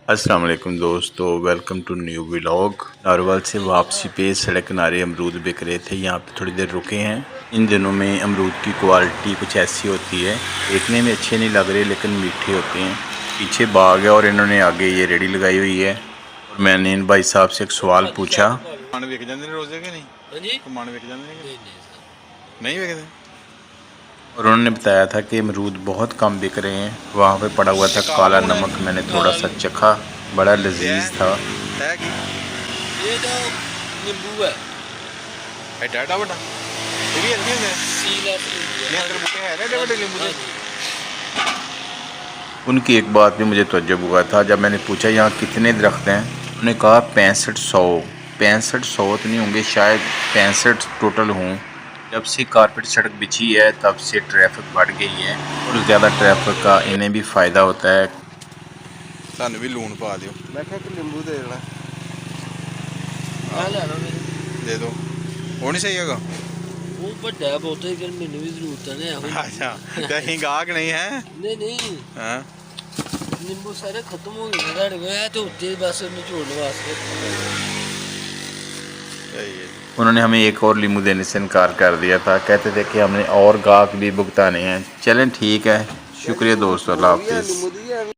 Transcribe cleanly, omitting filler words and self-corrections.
अस्सलाम वालेकुम दोस्तों, welcome to new vlog. Narwal से वापसी पे सड़क किनारे अमरूद बिक रहे थे। यहाँ पे थोड़ी देर रुके हैं। इन दिनों में अमरूद की क्वालिटी कुछ ऐसी होती है, देखने में अच्छे नहीं लग रहे लेकिन मीठे होते हैं। पीछे बाग है और इन्होंने आगे ये रेडी लगाई हुई है। और मैंने इन भाई साहब से एक सवाल पूछा, और उन्होंने बताया था कि अमरूद बहुत कम बिक रहे हैं। वहाँ पे पड़ा हुआ था काला नमक, मैंने थोड़ा सा चखा, बड़ा लजीज था। ये तो नींबू है। उनकी एक बात भी मुझे तवज्जो हुआ था, जब मैंने पूछा यहाँ कितने दरख्त हैं, उन्होंने कहा 6500 तो नहीं होंगे, शायद 65 टोटल हों। जब से कारपेट सड़क बिछी है तब से ट्रैफिक बढ़ गई है और ज़्यादा ट्रैफिक का इन्हें भी फ़ायदा होता है। सानू भी लून पा दियो। मैं क्या कि नींबू दे देना दे दो। वो नहीं सही है वो बड़ा बहुत है कि मैंने भी जरूरत है। अच्छा कहीं गाहक नहीं है। नहीं हाँ नींबू सारे खत्म हो गए साढ़े को, है तो होते बस निचोड़ने वास्ते। उन्होंने हमें एक और लीमू देने से इनकार कर दिया था, कहते थे कि हमने और गाहक भी भुगताने हैं। चलें ठीक है, शुक्रिया दोस्तों, अल्लाह हाफिज़।